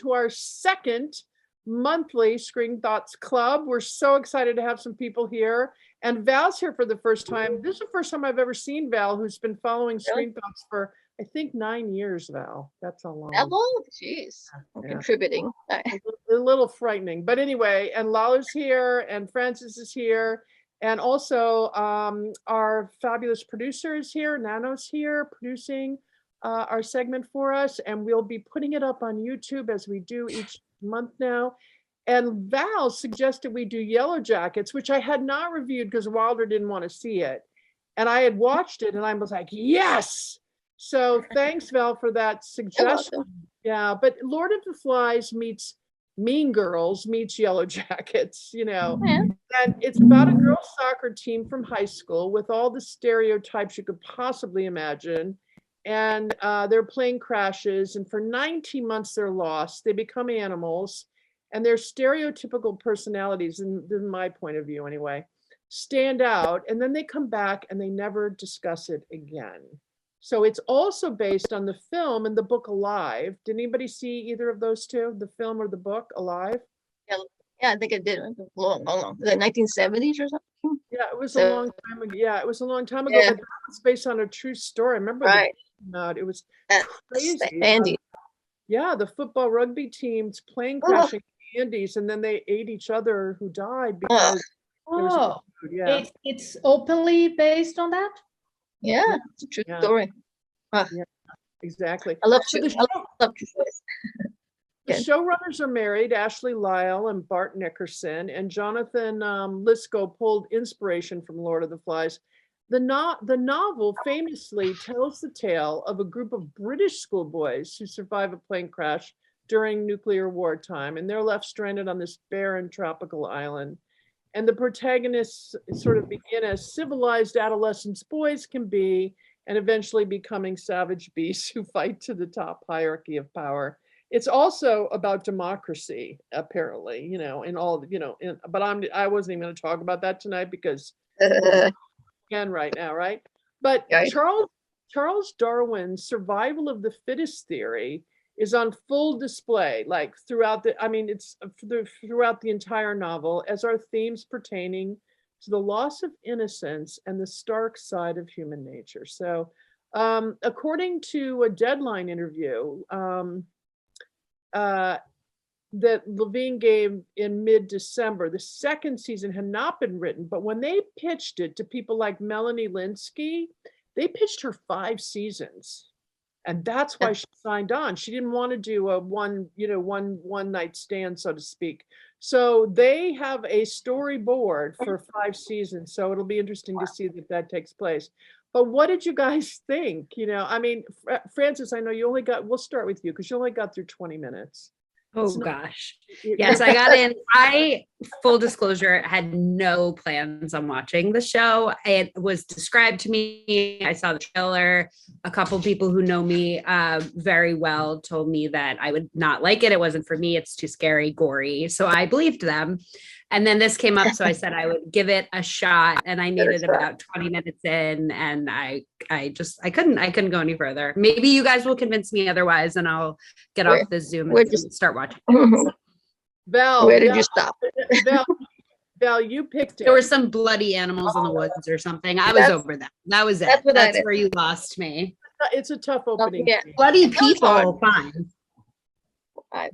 to our second monthly Screen Thoughts Club. We're so excited to have some people here. And Val's here for the first time. This is the first time I've ever seen Val, who's been following Screen Thoughts for, I think, 9 years, Val. That's how long. That long? Jeez. I'm contributing. A little frightening. But anyway, and Lala's here, and Francis is here. And also our fabulous producer is here. Nano's here producing our segment for us. And we'll be putting it up on YouTube as we do each month now. And Val suggested we do Yellowjackets, which I had not reviewed because Wilder didn't want to see it. And I had watched it and I was like, yes. So thanks, Val, for that suggestion. Yeah, but Lord of the Flies meets Mean Girls meets Yellowjackets, you know. Yeah. And it's about a girls' soccer team from high school with all the stereotypes you could possibly imagine. And their plane crashes, and for 19 months they're lost. They become animals, and their stereotypical personalities, in my point of view anyway, stand out. And then they come back and they never discuss it again. So it's also based on the film and the book Alive. Did anybody see either of those two, the film or the book Alive? Yeah, I think it did. Long. The 1970s or something. Yeah, it was a long time ago. Yeah, it was a long time ago, but that was based on a true story. I remember it was crazy. Andy. Yeah, the football rugby teams plane crashing in the Andes, and then they ate each other who died because there was no food. Yeah. It's openly based on that? Yeah, it's a true story. Yeah, exactly. I love true stories. The showrunners are married, Ashley Lyle and Bart Nickerson, and Jonathan Lisco pulled inspiration from Lord of the Flies. The novel famously tells the tale of a group of British schoolboys who survive a plane crash during nuclear wartime, and they're left stranded on this barren tropical island. And the protagonists sort of begin as civilized adolescents boys can be, and eventually becoming savage beasts who fight to the top hierarchy of power. It's also about democracy, apparently, you know, in all, you know, but I wasn't even going to talk about that tonight because again right now, right? But Charles Darwin's survival of the fittest theory is on full display, like throughout it's throughout the entire novel, as are themes pertaining to the loss of innocence and the stark side of human nature. So according to a Deadline interview that Levine gave in mid-December, the second season had not been written, but when they pitched it to people like Melanie Linsky, they pitched her 5 seasons. And that's why she signed on. She didn't want to do a one night stand, so to speak. So they have a storyboard for 5 seasons. So it'll be interesting to see that takes place. But what did you guys think? You know, I mean, Francis, I know we'll start with you because you only got through 20 minutes. Oh gosh. Yes, I got in. Full disclosure, had no plans on watching the show. It was described to me. I saw the trailer. A couple people who know me very well told me that I would not like it. It wasn't for me. It's too scary, gory. So I believed them. And then this came up, so I said I would give it a shot, and I made it about 20 minutes in, and I couldn't go any further. Maybe you guys will convince me otherwise, and I'll get off the Zoom and just start watching. Val, where did you stop? Val, you picked it. There were some bloody animals in the woods or something. I was over that. That was it. That's where you lost me. It's a tough opening. Bloody people, fine.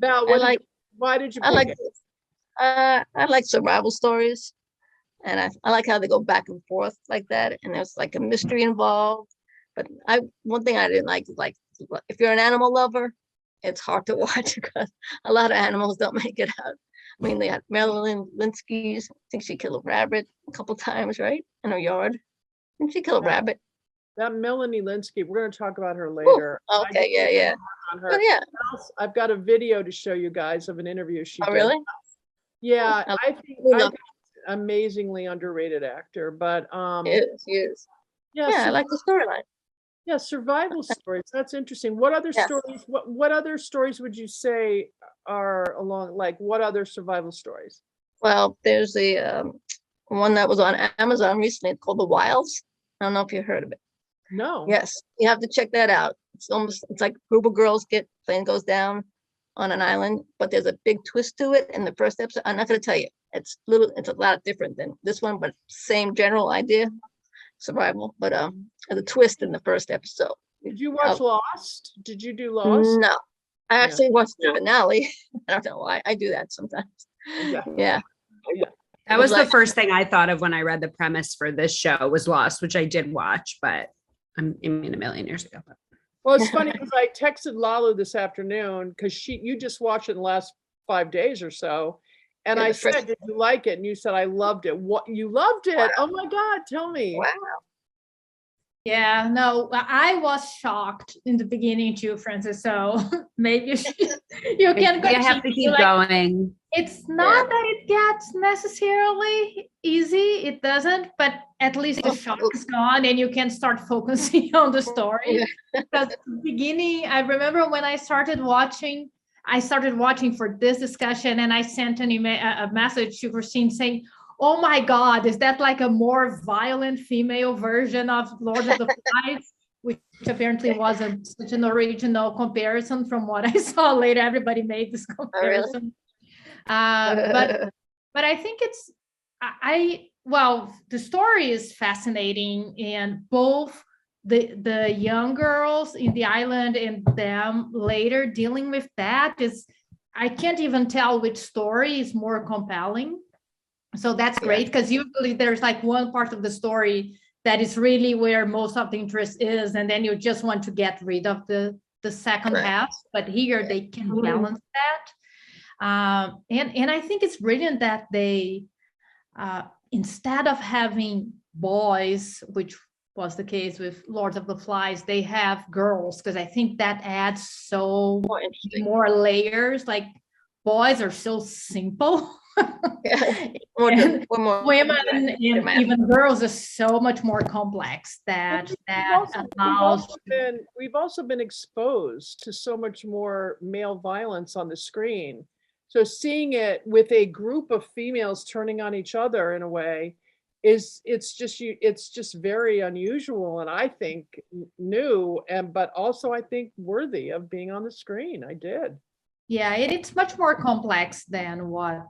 Val, why did you pick it? I like survival stories, and I like how they go back and forth like that, and there's like a mystery involved. But one thing I didn't like is, like, if you're an animal lover, it's hard to watch because a lot of animals don't make it out. I mean, they had Melanie Linsky. I think she killed a rabbit a couple times, right, in her yard. Didn't she kill a rabbit? That Melanie Linsky, we're going to talk about her later. Ooh, okay, yeah. On her. I've got a video to show you guys of an interview she did. Really? Yeah, I think she's an amazingly underrated actor, but she is. Yeah, I like the storyline. Yeah, survival stories. That's interesting. What other stories? What other stories would you say are along? Like, what other survival stories? Well, there's the one that was on Amazon recently. It's called The Wilds. I don't know if you heard of it. No. Yes, you have to check that out. It's like a group of girls plane goes down, on an island, but there's a big twist to it in the first episode. I'm not going to tell you. It's a lot different than this one, but same general idea, survival. But there's a twist in the first episode. Did you watch Lost? Did you do Lost? No, I actually watched the finale. I don't know why I do that sometimes. Yeah. That was the first thing I thought of when I read the premise for this show was Lost, which I did watch, but I mean a million years ago. But. Well, it's funny because I texted Lalu this afternoon because you just watched it in the last 5 days or so. And I said, did you like it? And you said, I loved it. What, you loved it? Wow. Oh my God, tell me. Wow. Yeah, no, I was shocked in the beginning too, Francis. So maybe you can go. You have to keep going. It's not that it gets necessarily easy. It doesn't, but at least the shock is gone and you can start focusing on the story. Because at the beginning, I remember when I started watching for this discussion and I sent a message to Christine saying, oh my God, is that like a more violent female version of Lord of the Flies? Which apparently wasn't such an original comparison from what I saw later. Everybody made this comparison. Oh, really? But I think the story is fascinating, and both the young girls in the island and them later dealing with that I can't even tell which story is more compelling. So that's great, because usually there's like one part of the story that is really where most of the interest is, and then you just want to get rid of the second half. But here they can balance that. And I think it's brilliant that they, instead of having boys, which was the case with Lord of the Flies, they have girls, because I think that adds so more layers. Like boys are so simple. Women and even girls are so much more complex we've also been exposed to so much more male violence on the screen. So seeing it with a group of females turning on each other in a way it's just very unusual, and I think new, but also I think worthy of being on the screen. I did. Yeah, it's much more complex than what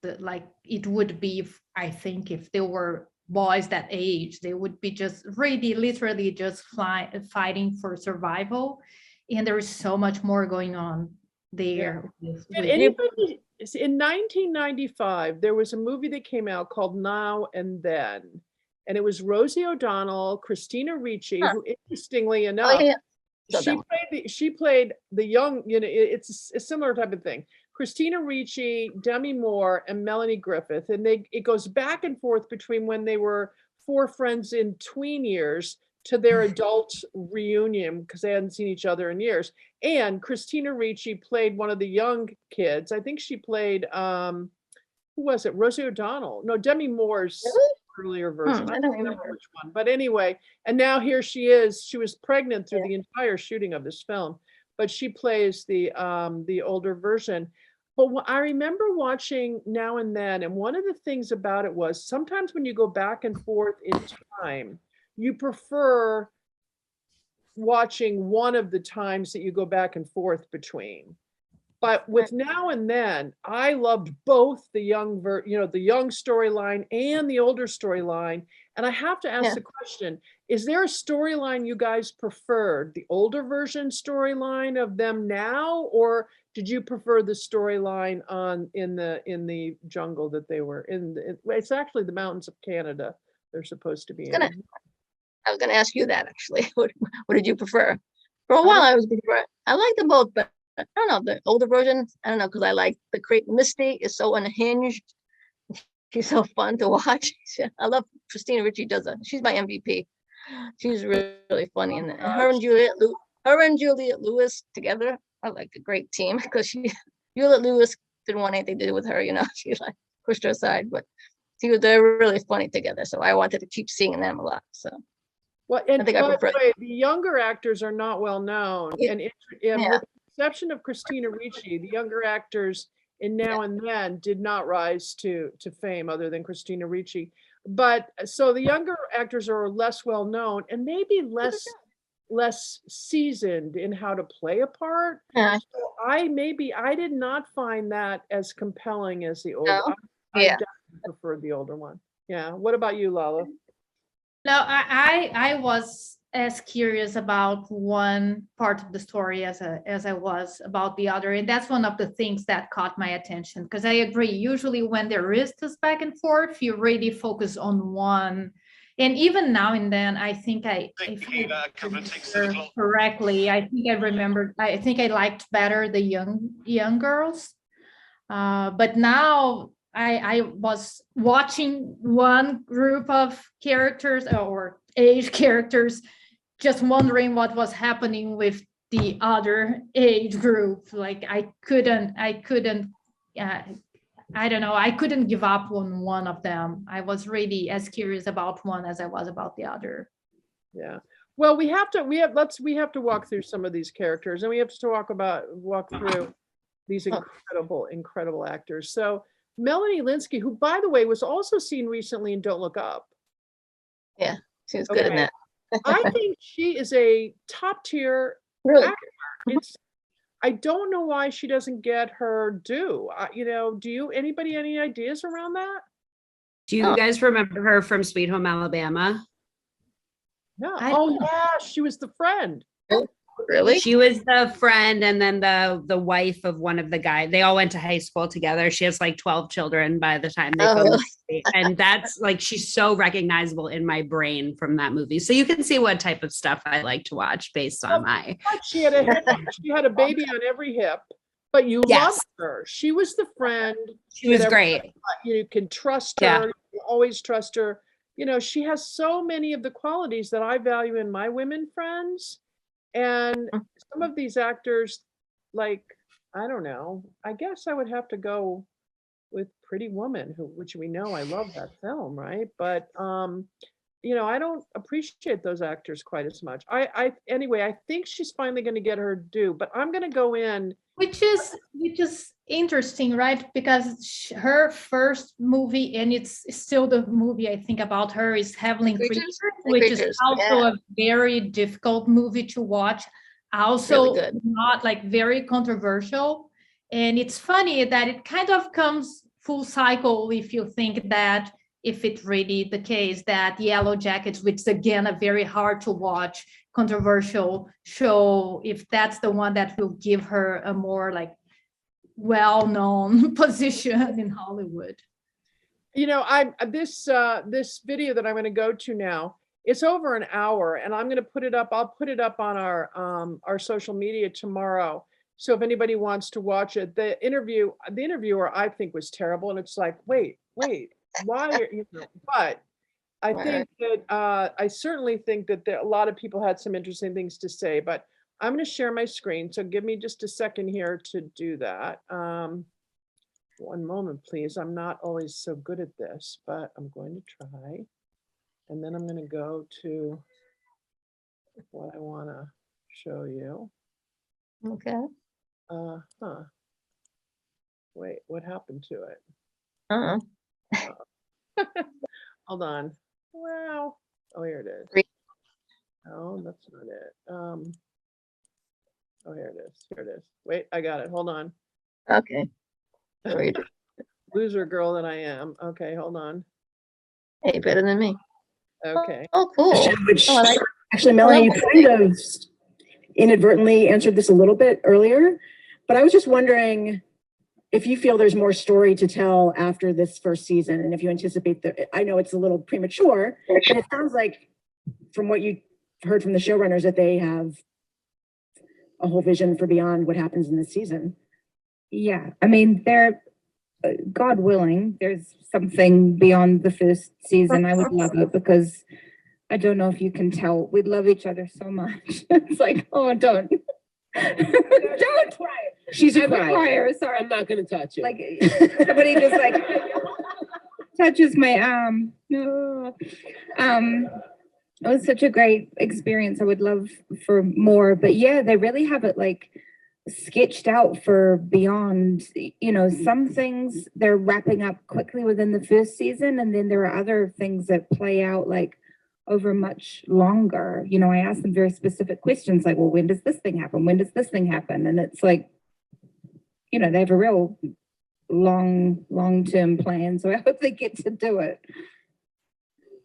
it would be I think if there were boys that age. They would be just really literally just fighting for survival, and there is so much more going on there. Did anybody, in 1995 there was a movie that came out called Now and Then, and it was Rosie O'Donnell, Christina Ricci, who interestingly enough, she played the young, it's a similar type of thing. Christina Ricci, Demi Moore, and Melanie Griffith. And it goes back and forth between when they were four friends in tween years to their adult reunion, because they hadn't seen each other in years. And Christina Ricci played one of the young kids. I think she played, who was it? Rosie O'Donnell. No, Demi Moore's earlier version. I don't remember which one. But anyway, and now here she is. She was pregnant through the entire shooting of this film, but she plays the older version. But I remember watching Now and Then, and one of the things about it was sometimes when you go back and forth in time, you prefer watching one of the times that you go back and forth between. But with Now and Then, I loved both the young storyline and the older storyline. And I have to ask the question, is there a storyline you guys preferred? The older version storyline of them now, or did you prefer the storyline in the jungle that they were in? It's actually the mountains of Canada they're supposed to be in. I was going to ask you that, actually. What did you prefer? For a while, I like them both, but I don't know, the older version, I don't know, because I like Misty is so unhinged. She's so fun to watch. I love Christina Ricci she's my MVP. She's really funny. And her and Juliette Lewis together are like a great team, because Juliette Lewis didn't want anything to do with her, she like pushed her aside, but they're really funny together. So I wanted to keep seeing them a lot. So well, and I think by the way, the younger actors are not well known. And with the exception of Christina Ricci, the younger actors in Now and Then did not rise to fame, other than Christina Ricci. But so the younger actors are less well known and maybe less less seasoned in how to play a part. Yeah. So I did not find that as compelling as the old. No? I Yeah. definitely preferred the older one. Yeah. What about you, Lala? No, I was as curious about one part of the story as I was about the other, and that's one of the things that caught my attention. Because I agree, usually when there is this back and forth, you really focus on one. And even now and then, I think if I remember correctly, I think I liked better the young girls. But now I was watching one group of characters or age characters, just wondering what was happening with the other age group. Like I couldn't, I don't know, I couldn't give up on one of them. I was really as curious about one as I was about the other. Yeah. Well, we have to walk through some of these characters, and we have to walk through these incredible actors. So Melanie Linsky, who by the way was also seen recently in Don't Look Up. Yeah, she was good in that. I think she is a top tier Really? actor. I don't know why she doesn't get her due. Anybody any ideas around that? Do you guys remember her from Sweet Home Alabama? No. Oh yeah, she was the friend. Really? She was the friend, and then the wife of one of the guys. They all went to high school together. She has like 12 children by the time they filmed the movie. And that's like, she's so recognizable in my brain from that movie. So you can see what type of stuff I like to watch based on my. She had a baby on every hip, but you loved her. She was the friend. She was great. You can trust her. You always trust her. She has so many of the qualities that I value in my women friends. And some of these actors, like, I don't know, I guess I would have to go with Pretty Woman, which we know I love that film, right? But I don't appreciate those actors quite as much. Anyway, I think she's finally going to get her due, but I'm going to go in. Which is interesting, right? Because her first movie, and it's still the movie I think about her, is Heavenly Creatures, which is also a very difficult movie to watch. Also really not like very controversial. And it's funny that it kind of comes full cycle if you think that if it's really the case that Yellowjackets, which is again a very hard to watch, controversial show, if that's the one that will give her a more like well-known position in Hollywood. This video that I'm going to go to now, it's over an hour, and I'm going to put it up. I'll put it up on our social media tomorrow. So if anybody wants to watch it, the interviewer I think was terrible, and it's like, wait, why are you? But I think that I certainly think that a lot of people had some interesting things to say. But I'm going to share my screen, so give me just a second here to do that. One moment, please. I'm not always so good at this, but I'm going to try. And then I'm going to go to what I want to show you. Okay. Wait, what happened to it? Hold on. Wow. Oh, here it is. Oh, that's not it. Oh, here it is. Here it is. Wait, I got it. Hold on. Okay. Loser girl that I am. Okay, hold on. Hey, better than me. Okay. Oh, cool. Actually, Melanie, you kind of inadvertently answered this a little bit earlier, but I was just wondering if you feel there's more story to tell after this first season, and if you anticipate that. I know it's a little premature, but it sounds like from what you heard from the showrunners that they have a whole vision for beyond what happens in this season. Yeah, I mean, God willing, there's something beyond the first season. I would love it, because I don't know if you can tell, we love each other so much. It's like, oh, don't cry. She's a crier. Sorry, I'm not going to touch it. Like somebody just like touches my arm. It was such a great experience. I would love for more, but yeah, they really have it like sketched out for beyond. Some things they're wrapping up quickly within the first season, and then there are other things that play out like over much longer. You know, I asked them very specific questions like, well, when does this thing happen? When does this thing happen? And it's like, you know, they have a real long-term plan. So I hope they get to do it.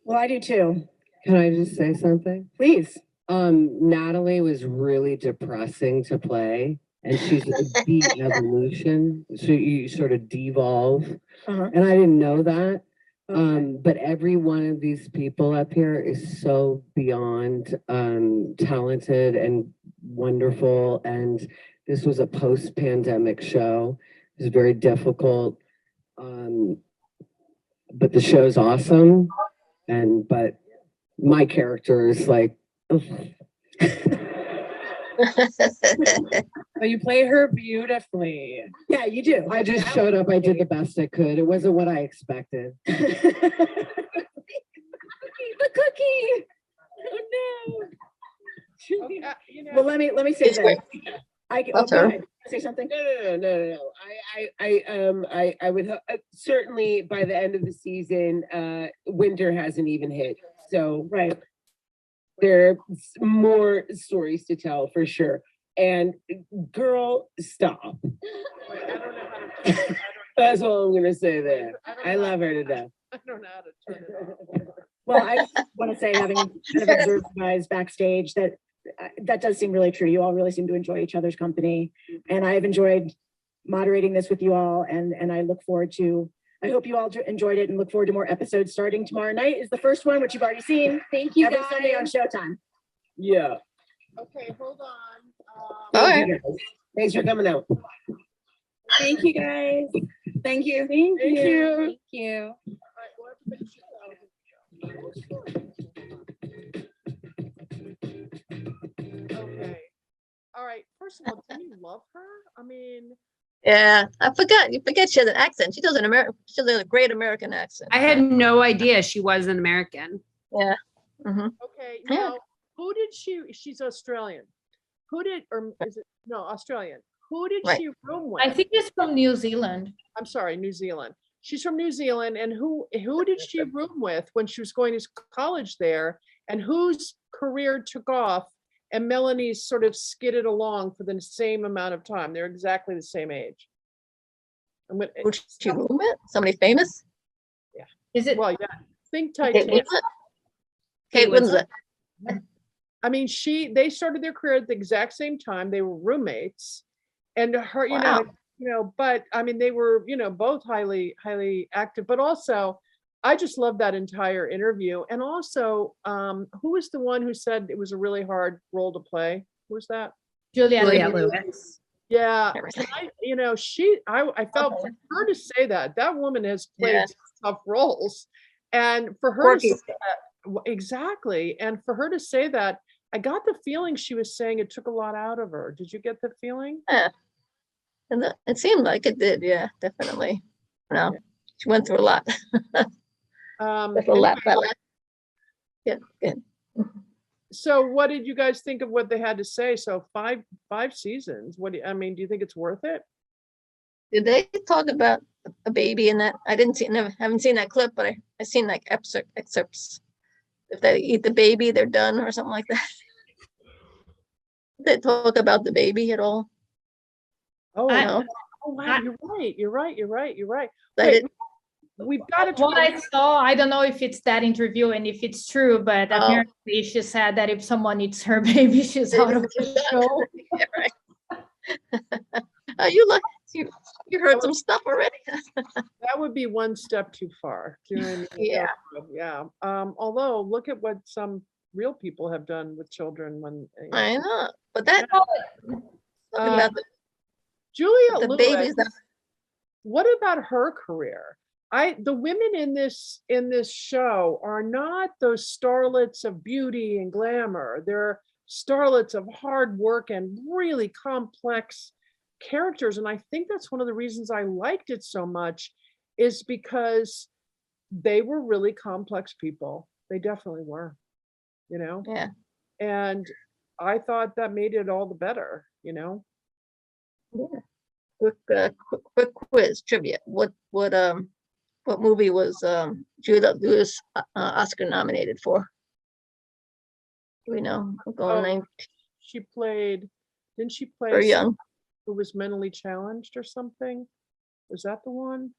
Well, I do too. Can I just say something? Please. Natalie was really depressing to play, and she's a de-evolution. So you sort of devolve. And I didn't know that. But every one of these people up here is so beyond talented and wonderful. And this was a post-pandemic show. It was very difficult. But the show's awesome. But my character is like, Oh, you play her beautifully. Yeah, you do. I just showed up. I did the best I could. It wasn't what I expected. The cookie. Oh no. Well, let me say this. Go ahead. Say something. No. I would certainly by the end of the season, winter hasn't even hit. So Right. there's more stories to tell for sure. And girl, stop. That's all I'm gonna say there. I love her to death. I don't know how to turn it off. Well, I just want to say, having kind of observed you guys backstage, that that does seem really true. You all really seem to enjoy each other's company, and I've enjoyed moderating this with you all. And I look forward to. I hope you all enjoyed it, and look forward to more episodes. Starting tomorrow night is the first one, which you've already seen. Thank you. Every Sunday on Showtime. Yeah. Okay, hold on. All right. Thanks for coming out. Thank you, guys. Thank you. Thank you. Thank you. All right, well, everybody should Okay. All right. First of all, do you love her? I mean, Yeah, I forgot. You forget she has an accent. She does she does a great American accent. I had no idea she was an American. Yeah. Mm-hmm. okay. Yeah. Now, who did she's Australian. Who did, or is it, no, Australian. Who did Right. she room with? I think it's from New Zealand. I'm sorry, New Zealand. She's from New Zealand. And who did she room with when she was going to college there? And whose career took off and Melanie's sort of skidded along for the same amount of time? They're exactly the same age. Who'd she room with? Somebody famous? Is it? Well, yeah. Think Kate Titanic. Winslet? Kate Winslet. I mean, they started their career at the exact same time. They were roommates, and her, but I mean, they were, both highly, highly active. But also, I just love that entire interview. And also, who was the one who said it was a really hard role to play? Who was that? Julia Juliette Lewis. Lewis. Yeah, Everything. I felt for her to say that woman has played Yeah. tough roles, and for her to Quirky. say that, exactly, and for her to say that, I got the feeling she was saying it took a lot out of her. Did you get the feeling? Yeah. And it seemed like it did. Yeah, definitely. No, she went through a lot. That's a lot. Anyway, Yeah, good. so what did you guys think of what they had to say? So five seasons. Do you think it's worth it? Did they talk about a baby in that? I haven't seen that clip, but I seen like excerpts. If they eat the baby, they're done or something like that. Did they talk about the baby at all? Oh, No. oh wow, you're right. I Wait, didn't. we've got to What I saw, I don't know if it's that interview and if it's true, but Oh. apparently she said that if someone eats her baby, she's out of the show. Yeah, right. You heard some stuff already. That would be one step too far. Do you know what I mean? Yeah. Yeah. Although look at what some real people have done with children when I know, but that something about Julia the Lewis, babies. what about her career? The women in this show are not those starlets of beauty and glamour. They're starlets of hard work and really complex characters. And I think that's one of the reasons I liked it so much, is because they were really complex people. They definitely were, Yeah. and I thought that made it all the better, Yeah. Quick quiz trivia. What movie was Julia Lewis Oscar nominated for? We know. I'm going name She played, didn't she play very young. someone who was mentally challenged or something? Was that the one?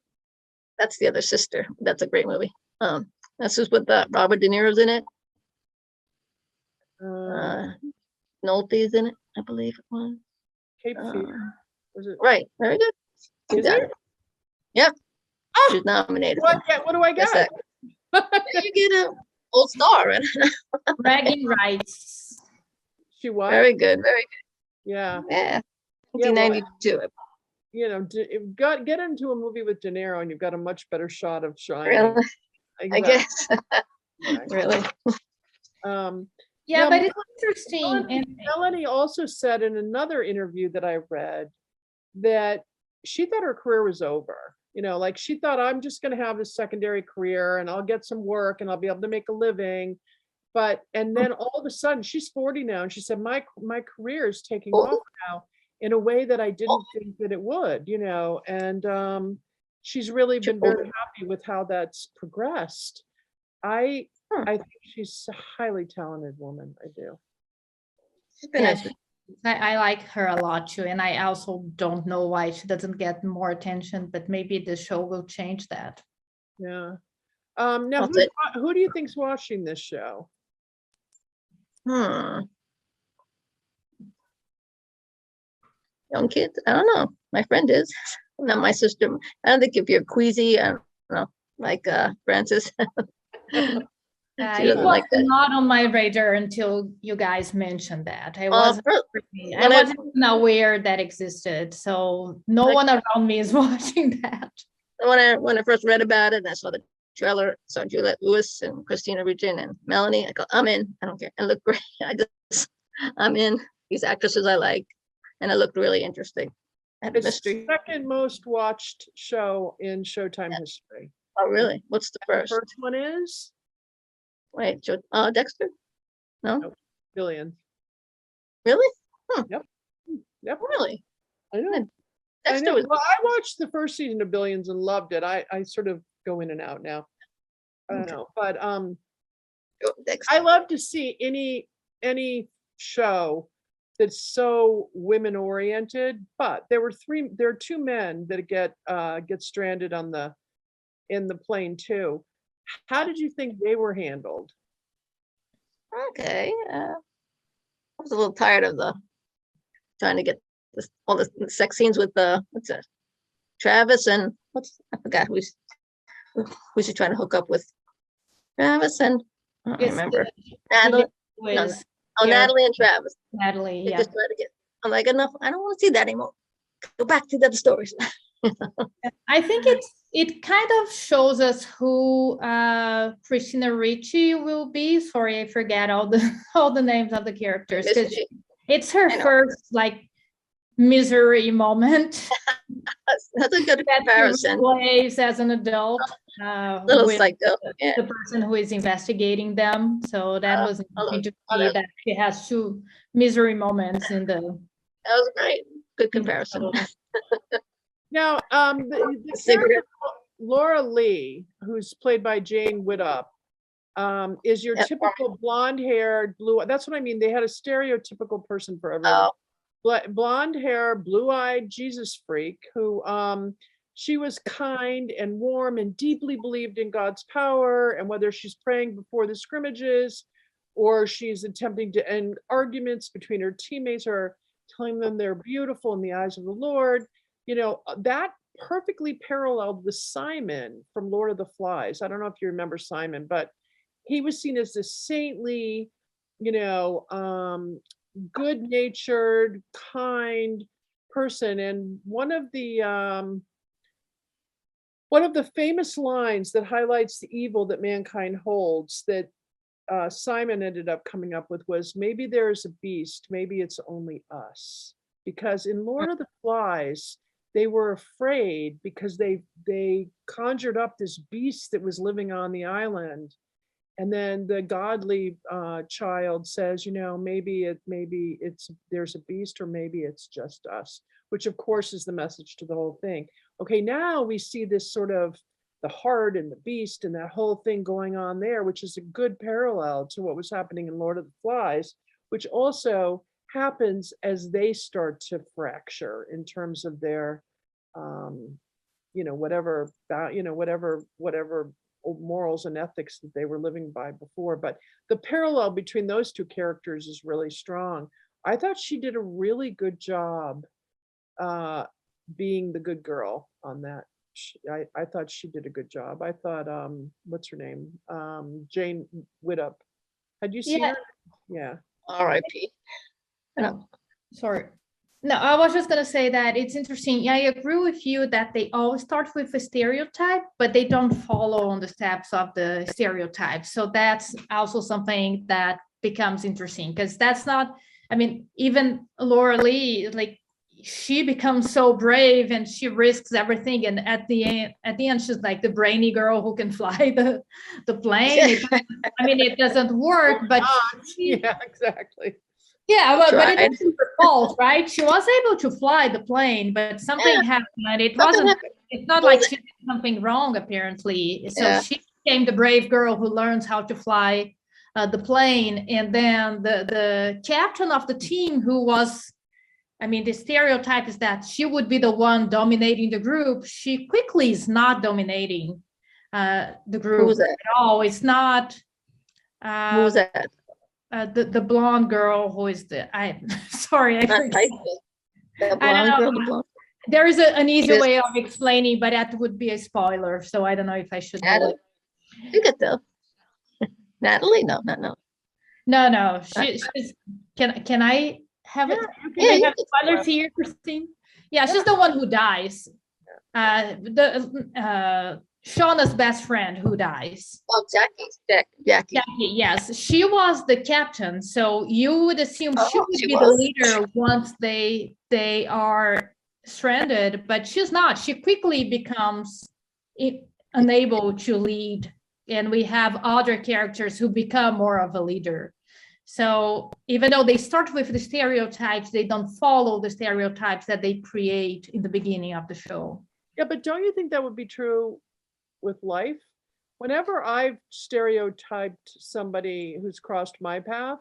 That's the other sister. That's a great movie. That's just with Robert De Niro's in it. Nolte's in it, I believe it was. Cape Fear. Was it? Right. Very good. Is it? Yep. Oh, She's nominated. what do I get? You get a gold star. Right? Bragging rights. She was Very good. Very good. Yeah. Yeah. Yeah, well, 1992. you know, get into a movie with De Niro and you've got a much better shot of shining. Really? I guess. Right. Really. Yeah, Now, but it was interesting. Melanie also said in another interview that I read that she thought her career was over. You know, like she thought, I'm just going to have this secondary career and I'll get some work and I'll be able to make a living. And then all of a sudden, she's 40 now, and she said, my career is taking off now in a way that I didn't think that it would, you know, and she's really been very happy with how that's progressed. I think she's a highly talented woman. I do. Yeah, I like her a lot too, and I also don't know why she doesn't get more attention, but maybe the show will change that. Yeah. Now, who do you think's watching this show? Young kids? I don't know. My friend is. Not my sister. I don't think if you're queasy, I don't know, like Francis. It was like not on my radar until you guys mentioned that. I wasn't even aware that existed. So no one around me is watching that. When I first read about it, I saw the trailer, saw Juliette Lewis and Christina Ricci and Melanie. I go, I'm in. I don't care. I look great. I'm in. These actresses I like, and it looked really interesting. And it's the second most watched show in Showtime history. Oh, really? What's the first? The first one is? Wait, Dexter? No? Billions. Really? Yep. Really? I know. Dexter was. Well, I watched the first season of Billions and loved it. I sort of go in and out now. I don't know, but I love to see any show that's so women oriented. But there are two men that get stranded in the plane too. How did you think they were handled? Okay, I was a little tired of trying to get all the sex scenes with Travis and I forgot who's she trying to hook up with. Travis and I don't remember. Natalie. Natalie and Travis. Natalie, yeah. Just try to I'm like, enough. I don't want to see that anymore. Go back to the other stories. I think it kind of shows us who Christina Ricci will be. Sorry, I forget all the names of the characters. It's her first like misery moment. That's a good comparison. Plays as an adult, little psycho. Yeah. The person who is investigating them. So that was interesting to see that she has two misery moments in the. That was great. Good comparison. Now, the character, Laura Lee, who's played by Jane Widdop, is your typical blonde-haired, blue. That's what I mean. They had a stereotypical person for everyone. Blonde hair, blue-eyed Jesus freak who she was kind and warm and deeply believed in God's power, and whether she's praying before the scrimmages or she's attempting to end arguments between her teammates or telling them they're beautiful in the eyes of the Lord, you know, that perfectly paralleled with Simon from Lord of the Flies. I don't know if you remember Simon, but he was seen as this saintly, you know, good-natured, kind person. And one of the famous lines that highlights the evil that mankind holds that Simon ended up coming up with was, maybe there is a beast, maybe it's only us. Because in Lord of the Flies, they were afraid because they conjured up this beast that was living on the island. And then the godly child says, you know, maybe there's a beast, or maybe it's just us, which of course is the message to the whole thing. Okay, now we see this sort of the heart and the beast and that whole thing going on there, which is a good parallel to what was happening in Lord of the Flies, which also happens as they start to fracture in terms of their, whatever morals and ethics that they were living by before. But the parallel between those two characters is really strong. I thought she did a really good job being the good girl on that. I thought she did a good job. I thought, what's her name? Jane Widdop. Had you seen her? Yeah. R.I.P. No, sorry. No, I was just gonna say that it's interesting. Yeah, I agree with you that they always start with a stereotype, but they don't follow on the steps of the stereotype. So that's also something that becomes interesting, because that's not, I mean, even Laura Lee, like, she becomes so brave and she risks everything, and at the end she's like the brainy girl who can fly the plane. It doesn't work, but yeah, exactly. Yeah, but it wasn't her fault, right? She was able to fly the plane, but something happened. It's not like she did something wrong, apparently. So she became the brave girl who learns how to fly the plane. And then the captain of the team, who was, the stereotype is that she would be the one dominating the group. She quickly is not dominating the group at all. It's not. Who's that? The blonde girl who is sorry, I forget. The blonde girl. There is an easy way of explaining, but that would be a spoiler, so I don't know if I should do it. You get though. Natalie? No. No. She's can I have it? Can I have spoilers here, Christine? Yeah, she's the one who dies. Shauna's best friend who dies. Oh, Jackie. Yes, she was the captain, so you would assume she would be the leader once they are stranded, but she's not. She quickly becomes unable to lead, and we have other characters who become more of a leader. So even though they start with the stereotypes, they don't follow the stereotypes that they create in the beginning of the show. Yeah, but don't you think that would be true with life? Whenever I've stereotyped somebody who's crossed my path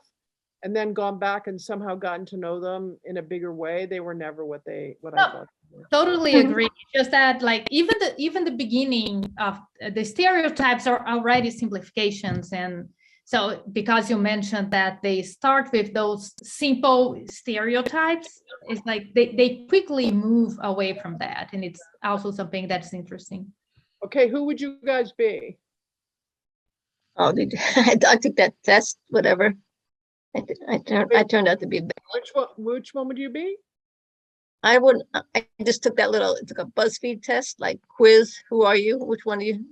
and then gone back and somehow gotten to know them in a bigger way, they were never what I thought they were. Totally agree. Just that, like, even the beginning of the stereotypes are already simplifications. And so because you mentioned that they start with those simple stereotypes, it's like they quickly move away from that. And it's also something that's interesting. Okay, who would you guys be? Oh, I took that test, whatever. I turned out to be bad. Which one would you be? I just took a BuzzFeed test, like quiz. Who are you? Which one are you?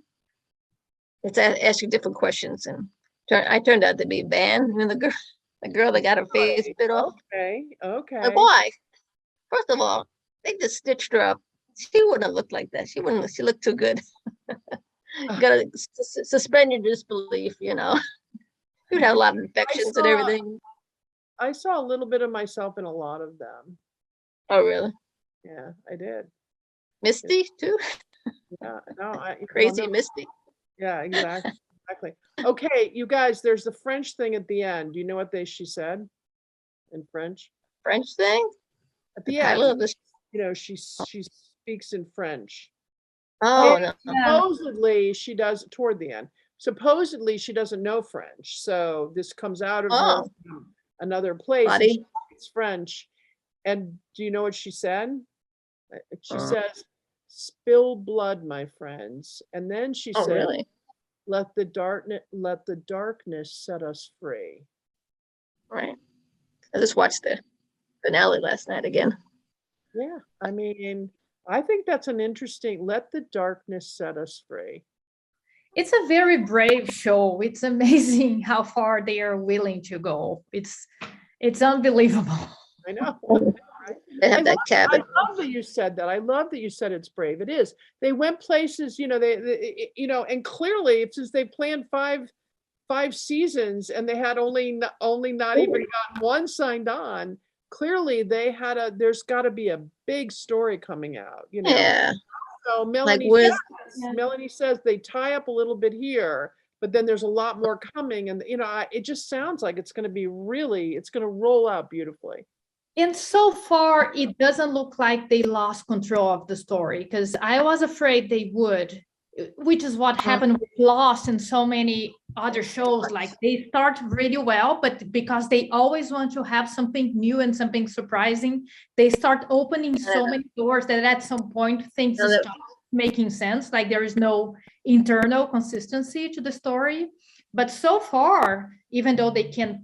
It's ask you different questions, and I turned out to be Van, the girl that got her face bit off. Okay. Like, why? First of all, they just stitched her up. She wouldn't have looked like that. She looked too good. You gotta suspend your disbelief, You'd have a lot of infections and everything. I saw a little bit of myself in a lot of them. Oh, really? Yeah, I did. Misty too? Yeah, no, Crazy Misty. Yeah, exactly. Okay, you guys, there's the French thing at the end. Do you know what she said in French? French thing? At the end, she speaks in French. Oh, no. Supposedly she does toward the end. Supposedly she doesn't know French. So this comes out of her from another place. She speaks French. And do you know what she said? She says, "Spill blood, my friends." And then she said, really? Let the darkness set us free. Right. I just watched the finale last night again. Yeah, I think that's an interesting, let the darkness set us free. It's a very brave show. It's amazing how far they are willing to go. It's unbelievable. I know. They have that cabin. I love that you said that. I love that you said it's brave. It is. They went places, they and clearly, since they planned five seasons and they had only not even gotten one signed on, clearly there's got to be a big story coming out. Yeah. So Like Melanie says they tie up a little bit here, but then there's a lot more coming. And, it just sounds like it's going to be it's going to roll out beautifully. And so far, it doesn't look like they lost control of the story, because I was afraid they would, which is what happened with Lost and so many other shows. Like, they start really well, but because they always want to have something new and something surprising, they start opening so many doors that at some point things stop making sense. Like, there is no internal consistency to the story. But so far, even though they can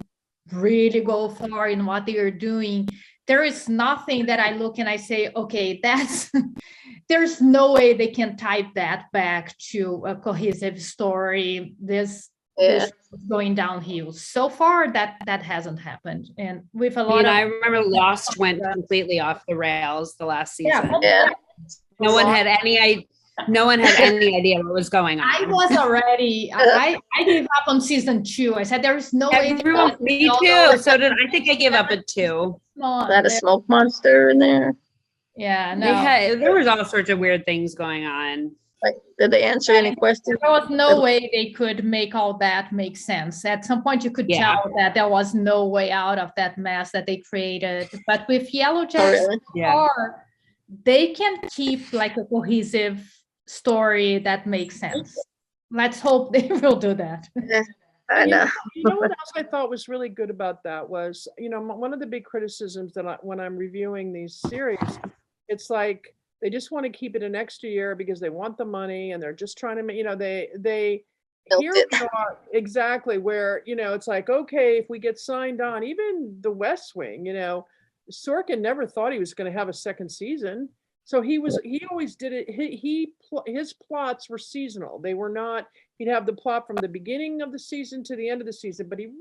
really go far in what they are doing, there is nothing that I look and I say, okay, there's no way they can type that back to a cohesive story. This is going downhill. So far, that hasn't happened. And with a lot I remember Lost went completely off the rails the last season. Yeah. No one had any idea what was going on. I was already, I gave up on season 2. I said, there is no way. Me too. So did I think I gave up at 2. That a smoke monster in there. Yeah, no. There was all sorts of weird things going on. Like, did they answer any questions? There was no way they could make all that make sense. At some point, you could tell that there was no way out of that mess that they created. But with Yellowjackets, they can keep like a cohesive story that makes sense. Let's hope they will do that. I know. You know what else I thought was really good about that was, one of the big criticisms that when I'm reviewing these series, it's like they just want to keep it an extra year because they want the money and they're just trying to make, they here we are exactly where, it's like, okay, if we get signed on, even the West Wing, Sorkin never thought he was going to have a second season. So he always did it. His plots were seasonal. They were not, he'd have the plot from the beginning of the season to the end of the season, but he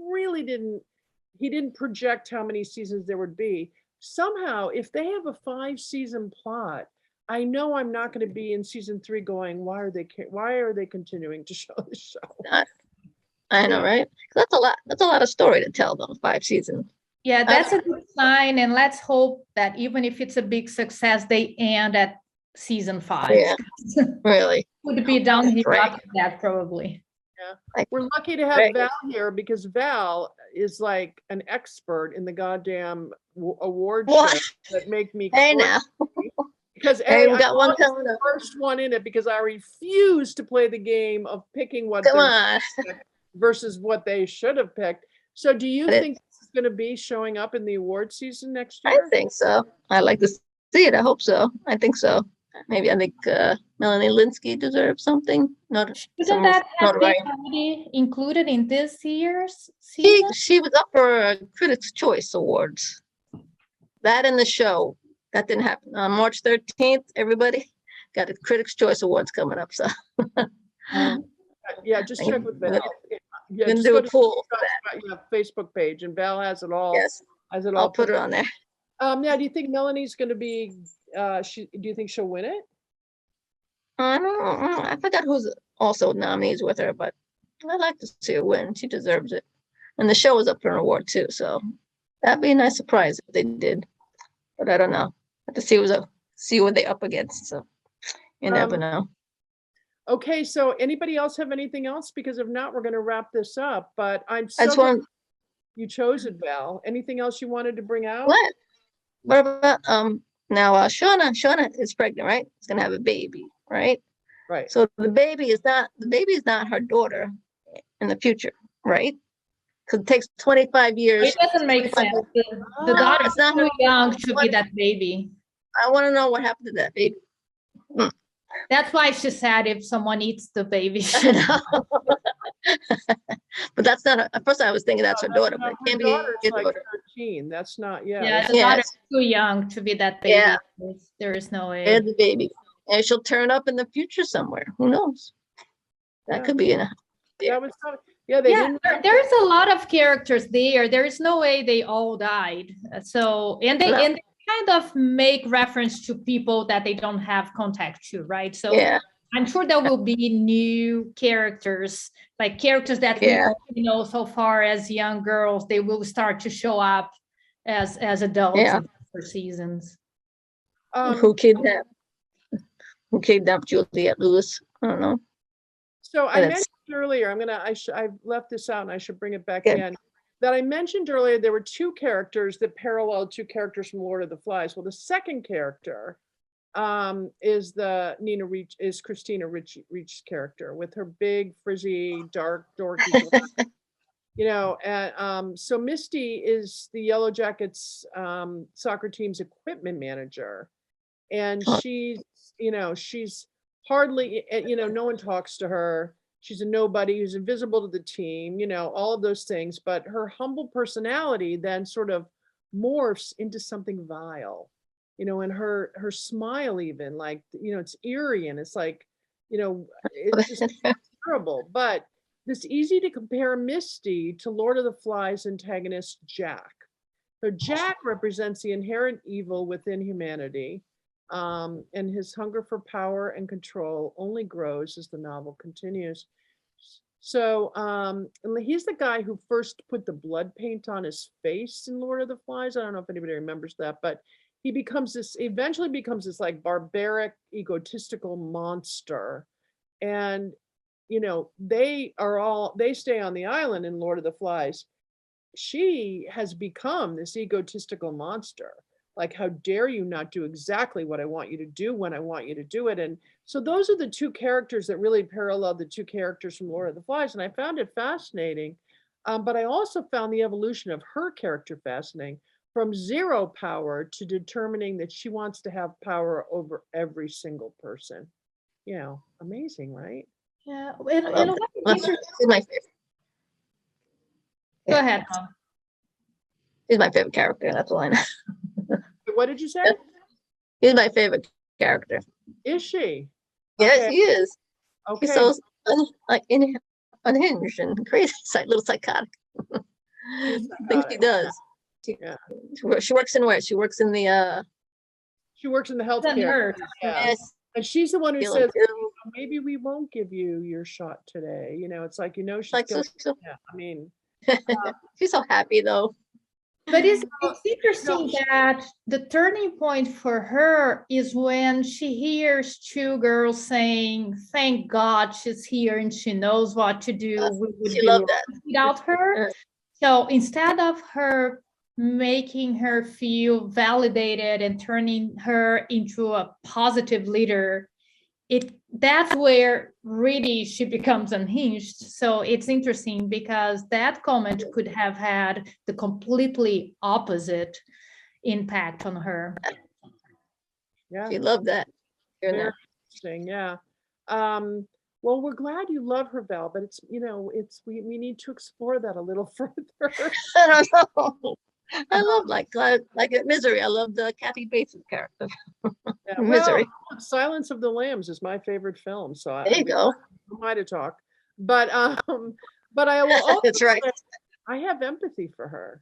didn't project how many seasons there would be. Somehow, if they have a 5-season plot, I know I'm not going to be in season 3 going, why are they continuing to show the show? I know, right? That's a lot of story to tell them, 5 seasons. Yeah, that's a good sign. And let's hope that even if it's a big success, they end at season 5. Yeah, really. Would be downhill after that, probably. Yeah. We're lucky to have Val here because Val is like an expert in the goddamn award shows that make me crazy. Now. Because I got one the first one in it because I refuse to play the game of picking what versus what they should have picked. So do you think this is going to be showing up in the award season next year? I think so. I'd like to see it. I hope so. I think so. Maybe I think Melanie Linsky deserves something. Shouldn't that have been already included in this year's season? She was up for Critics' Choice Awards. That and the show. That didn't happen. On March 13th, everybody got the Critics' Choice Awards coming up. So yeah, just check with Val. Yeah, just do a poll. Facebook page, and Val has it all. Yes, I'll put it on there. Now, do you think Melanie's going to be? Do you think she'll win it? I don't know. I forgot who's also nominees with her, but I'd like to see her win. She deserves it. And the show is up for an award too, so that'd be a nice surprise if they did. But I don't know. I have to see what they're up against. So you never know. Okay, so anybody else have anything else? Because if not, we're going to wrap this up. But I'm so glad you chose it, Val. Anything else you wanted to bring out? What about now Shauna is pregnant, right? She's gonna have a baby, right? Right. So the baby is not her daughter in the future, right? Because it takes 25 years. It doesn't make sense. The daughter is too young to be that baby. I want to know what happened to that baby. That's why she's sad if someone eats the baby. But that's not. At first, I was thinking that's her daughter, but it can't be her daughter. 13. That's not. Yeah. Yeah, the daughter's too young to be that baby. Yeah. There is no way. There's the baby, and she'll turn up in the future somewhere. Who knows? That could be in a. That was tough. There's a lot of characters there. There is no way they all died. So and they kind of make reference to people that they don't have contact to, right? So I'm sure there will be new characters, like characters that we know so far as young girls. They will start to show up as adults for seasons. Who kidnapped who kidnapped Juliette Lewis. I don't know. So I And it's- mentioned earlier, I left this out and I should bring it back Yeah. in. That I mentioned earlier, there were two characters that paralleled two characters from Lord of the Flies. Well, the second character is Christina Ricci's character with her big, frizzy, dark, dorky glasses. You know, and so Misty is the Yellowjackets soccer team's equipment manager. And she's hardly, no one talks to her. She's a nobody who's invisible to the team, all of those things. But her humble personality then sort of morphs into something vile, and her smile even it's eerie and it's like, it's just terrible. But it's easy to compare Misty to Lord of the Flies antagonist Jack. So Jack represents the inherent evil within humanity. And his hunger for power and control only grows as the novel continues. So he's the guy who first put the blood paint on his face in Lord of the Flies. I don't know if anybody remembers that, but he eventually becomes this like barbaric, egotistical monster. And, they stay on the island in Lord of the Flies. She has become this egotistical monster. Like, how dare you not do exactly what I want you to do when I want you to do it? And so those are the two characters that really parallel the two characters from Lord of the Flies. And I found it fascinating. But I also found the evolution of her character fascinating, from zero power to determining that she wants to have power over every single person. Amazing, right? Yeah. She's my favorite. Go ahead, Mom. She's my favorite character. That's all I know. What did you say? She's my favorite character. Is she? Yes, Okay. he is. Okay. He's so unhinged and crazy, little psychotic. Things she does. Yeah. She works in where? She works in the She works in the healthcare. Yeah. Yes. And she's the one who Feeling says, too. maybe we won't give you your shot today. It's like, she's Like going, so, yeah, I mean, she's so happy though. But it's interesting that the turning point for her is when she hears two girls saying, thank God she's here and she knows what to do. We would She be loved lost that. without her. So instead of her making her feel validated and turning her into a positive leader, that's where really she becomes unhinged. So it's interesting because that comment could have had the completely opposite impact on her. yeah. She loved that. Very interesting. Yeah. Well, we're glad you love her, Val, but it's, we need to explore that a little further. I don't know. I love like Misery. I love the Kathy Bates character. Yeah, Misery. Well, Silence of the Lambs is my favorite film. So There you go. Who am I to talk? But I will also That's right. say I have empathy for her.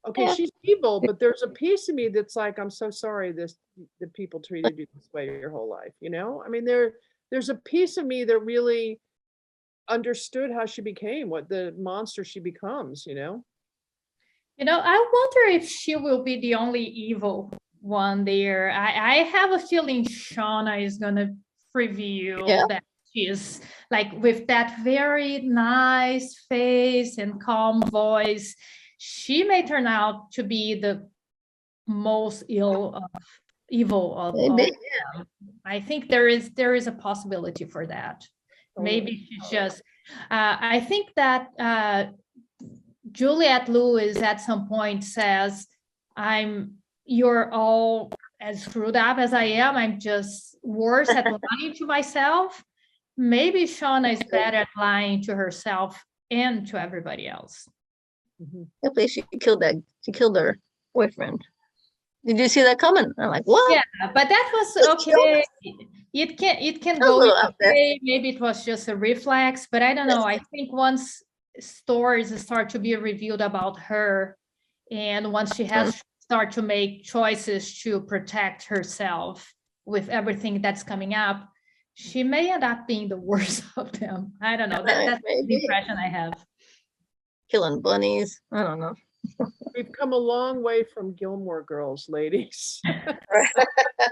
Okay, Yeah. she's evil, but there's a piece of me that's like, I'm so sorry that people treated you this way your whole life. I mean, there's a piece of me that really understood how she became, what the monster she becomes. I wonder if she will be the only evil one there. I have a feeling Shauna is gonna reveal that she is like, with that very nice face and calm voice, she may turn out to be the most evil of all. I think there is a possibility for that. Maybe she's just I think that Juliette Lewis at some point says, you're all as screwed up as I am. I'm just worse at lying to myself. Maybe Shauna is better at lying to herself and to everybody else. Hopefully she killed her boyfriend. Did you see that coming? I'm like, what? Yeah, but that was okay. It can go either way. Maybe it was just a reflex, but I don't know. I think once stories start to be revealed about her, and once she has to start to make choices to protect herself with everything that's coming up, she may end up being the worst of them. I don't know. That's the impression I have. Killing bunnies. I don't know. We've come a long way from Gilmore Girls, ladies.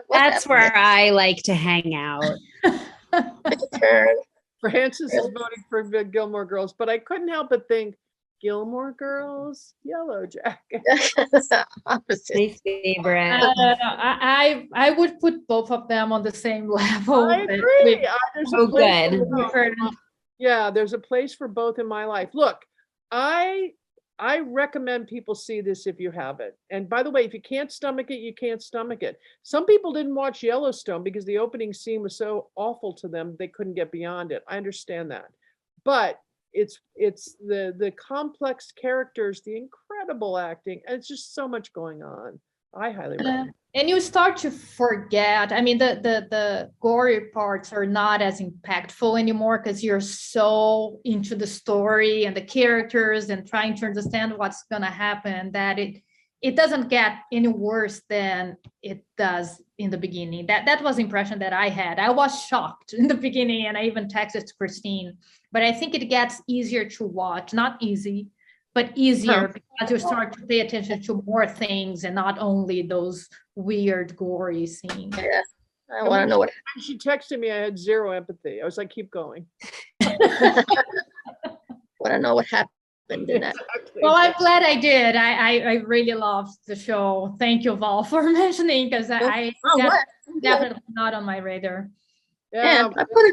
That's where I like to hang out. Francis is voting for Gilmore Girls, but I couldn't help but think Gilmore Girls, Yellowjackets. My favorite. I would put both of them on the same level. I agree. There's So a place good. for both. Yeah, there's a place for both in my life. Look, I recommend people see this if you haven't. And by the way, if you can't stomach it, you can't stomach it. Some people didn't watch Yellowstone because the opening scene was so awful to them they couldn't get beyond it. I understand that. But it's the complex characters, the incredible acting, and it's just so much going on. I highly recommend. And you start to forget. I mean, the gory parts are not as impactful anymore because you're so into the story and the characters and trying to understand what's going to happen that it doesn't get any worse than it does in the beginning. That was the impression that I had. I was shocked in the beginning, and I even texted to Christine. But I think it gets easier to watch. Not easy, but easier because you start to pay attention to more things and not only those weird gory scenes. Yeah, I want to know what. When she texted me, I had zero empathy. I was like, keep going. Want to know what happened in that. Exactly. Well, I'm glad I did. I really loved the show. Thank you, Val, for mentioning, because definitely not on my radar. Yeah, I put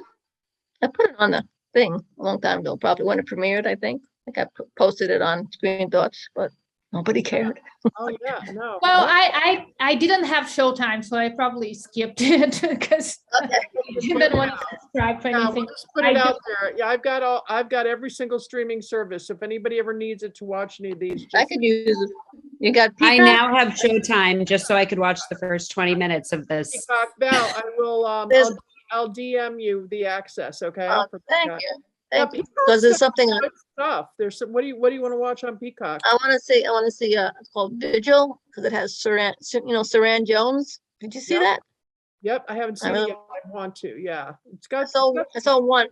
it on the thing a long time ago, probably when it premiered, I think. I posted it on Screen Thoughts, but nobody cared. oh yeah, no. Well, I didn't have Showtime, so I probably skipped it because I didn't want to subscribe for Yeah, anything. we'll just put it out there. Yeah, I've got every single streaming service. If anybody ever needs it to watch any of these, I could use it. You got I Peacock? now have Showtime just so I could watch the first 20 minutes of this. Peacock. Val, I will. I'll DM you the access. Okay. Thank you. Yeah, Thank you. Because there's something good stuff. There's some. What do you want to watch on Peacock? I want to see. It's called Vigil because it has Saran Jones. Did you see that? Yep, I haven't seen it yet. I want to. Yeah, it's got. I saw one.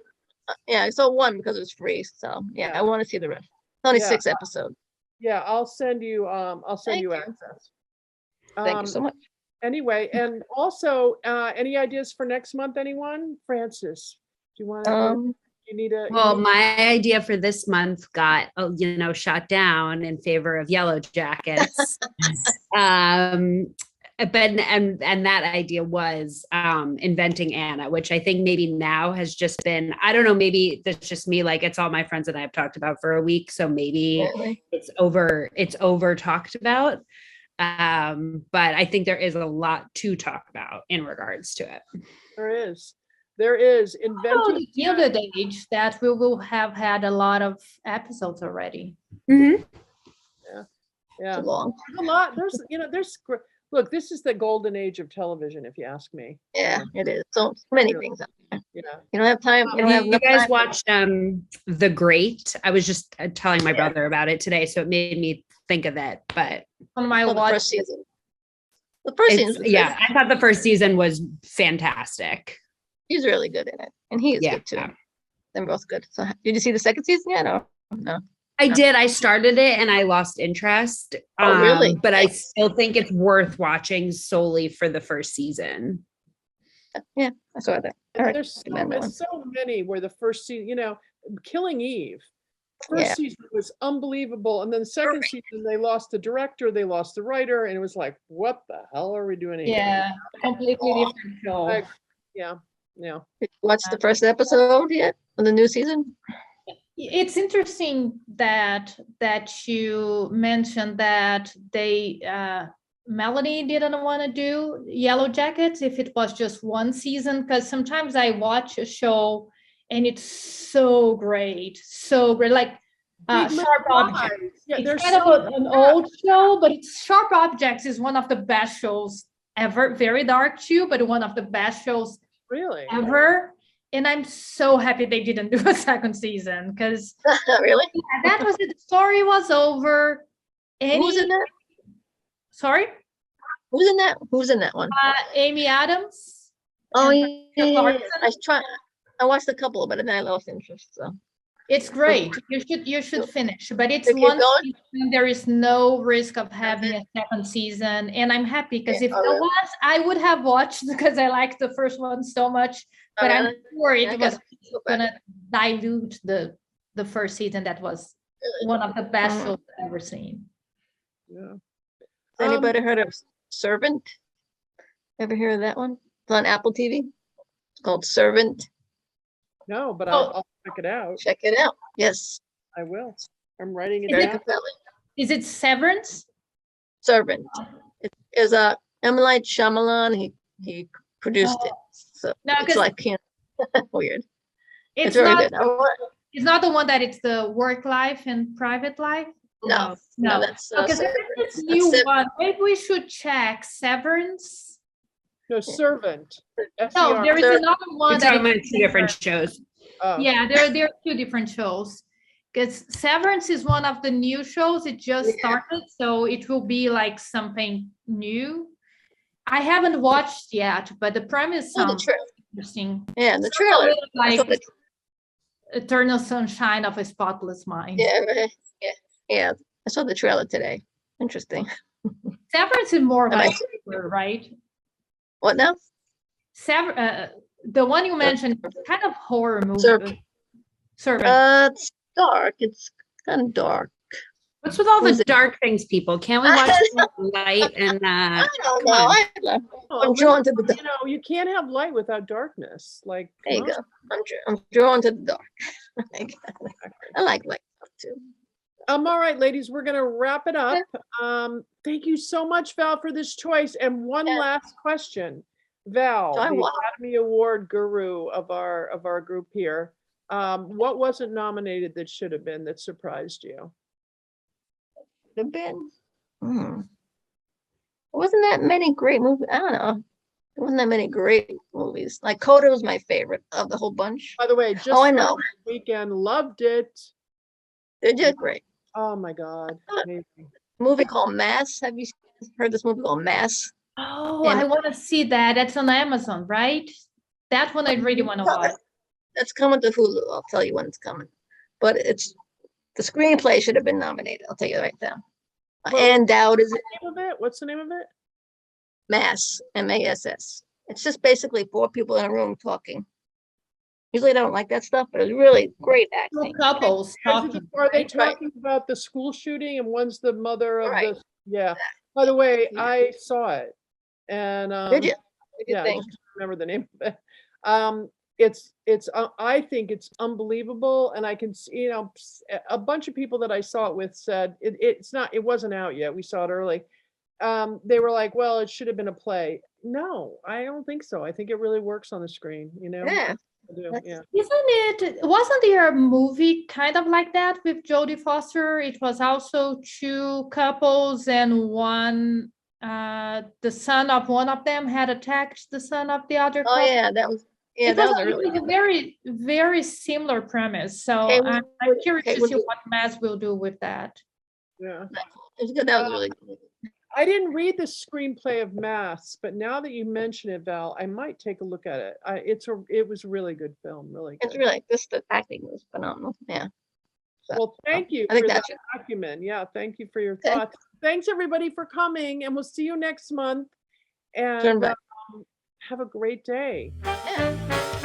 I saw one because it was free. So yeah, I want to see the rest. It's only 6 episodes. Yeah, I'll send you. Access. Thank you so much. Anyway, and also, any ideas for next month? Anyone? Francis, do you want to? You need a. Well, my idea for this month got, shot down in favor of Yellowjackets. But that idea was inventing Anna, which I think maybe now has just been, I don't know, maybe that's just me, like it's all my friends and I have talked about for a week. So maybe it's over talked about. But I think there is a lot to talk about in regards to it. There is inventing the Gilded Age that we will have had a lot of episodes already. Mm-hmm. Yeah. Too long. There's a lot. Look, this is the golden age of television, if you ask me. Yeah, it is. So many things out there. Yeah. You don't have time. You guys watched The Great? I was just telling my brother about it today, so it made me think of that. But on my watch, the first season. The first season. Yeah, I thought the first season was fantastic. He's really good in it, and he is good too. They're both good. So, did you see the second season yet? No. I did. I started it and I lost interest. Oh, really? But I still think it's worth watching solely for the first season. Yeah, I saw that. There's so many where the first season, Killing Eve. First season was unbelievable, and then the second season they lost the director, they lost the writer, and it was like, what the hell are we doing here? Yeah, completely different show. Yeah. Did you watch the first episode yet of the new season? It's interesting that you mentioned that Melanie didn't want to do Yellowjackets if it was just one season, because sometimes I watch a show and it's so great, like Sharp Objects. Yeah, it's kind of an old show, but Sharp Objects is one of the best shows ever. Very dark too, but one of the best shows ever. And I'm so happy they didn't do a second season because really, that was it. The story was over. Who's in that? Sorry, who's in that? Who's in that one? Amy Adams. Oh yeah. I watched a couple, but then I lost interest. So It's great. You should finish, but it's They keep one going? season. There is no risk of having a second season, and I'm happy because if Oh, there really? was, I would have watched because I liked the first one so much. But I'm really? sure Yeah, I it was gotta go back. gonna dilute the first season. That was one of the best Mhm. shows I've ever seen. Yeah. Has anybody heard of Servant? Ever hear of that one? It's on Apple TV. It's called Servant. No, but Oh. I'll check it out. Check it out. Yes, I will. I'm writing it very down. compelling. Is it Severance? Servant. It is M. Night Shyamalan. He produced it. So No, it's 'cause like weird. It's It's very not. good. I want- It's not the one that it's the work life and private life. No, No. that's Because there's Severance. this That's new Severance. one. Maybe we should check Severance. No, Servant. No, SER. there is Sir, another We're one that talking about is two different shows. Oh, Yeah, there are two different shows. Because Severance is one of the new shows. It just Yeah. started, so it will be like something new. I haven't watched yet, but the premise Oh, the sounds trailer. interesting. Yeah, the Sounds a trailer. little I saw like the- Eternal Sunshine of a Spotless Mind. Yeah, right. Yeah. I saw the trailer today. Interesting. Severance is more of And a I- thriller, right? What now? The one you mentioned is kind of horror movie. Servant. Servant. It's dark. It's kind of dark. What's with all Who's the it? dark things, people? Can't we watch something light and I don't come know. on. I'm drawn to the dark. you know, you can't have light without darkness. Like, There you come go. I'm drawn to the dark. I like light stuff too. All right, ladies, we're gonna wrap it up. Thank you so much, Val, for this choice. And one Yeah. last question. Val, I the want- Academy Award guru of our group here. What wasn't nominated that should have been that surprised you? The been. There wasn't that many great movies. I don't know. There wasn't that many great movies. Like Coda was my favorite of the whole bunch. By the way, just Oh, I for know. this weekend, loved it. They did great. Oh my God. Amazing. A movie called Mass. Have you heard this movie called Mass? Oh, And- I want to see that. That's on Amazon, right? That one I really want to No, watch. That's coming to Hulu. I'll tell you when it's coming. But the screenplay should have been nominated. I'll tell you right now. Well, Ann Dowd is What's the name of it? What's the name of it? Mass, M-A-S-S. It's just basically 4 people in a room talking. Usually I don't like that stuff, but it's really great Two acting. couples talking. Are they right? talking about the school shooting and one's the mother of Right. the, yeah. By the way, Yeah. I saw it and, Did you? What do you yeah, I think? just don't remember the name of it. I think it's unbelievable, and I can see, you know, a bunch of people that I saw it with said it wasn't out yet. We saw it early. They were like, well, it should have been a play. No, I don't think so. I think it really works on the screen, you know? Yeah. I do, That's- yeah. Wasn't there a movie kind of like that with Jodie Foster? It was also 2 couples and one, the son of one of them had attacked the son of the other Oh couple. yeah, that was It that was, was a really it was a very, very similar premise. So Okay, I'm curious okay, to we'll see do- what Mass will do with that. Yeah. it was good. That was really good. I didn't read the screenplay of Mass, but now that you mention it, Val, I might take a look at it. It was a really good film, really It's good. really the acting was phenomenal. Yeah. So, Well, thank you I think for that's that acumen. Yeah, thank you for your Okay. thoughts. Thanks everybody for coming, and we'll see you next month. Turn And back. have a great day. Yeah.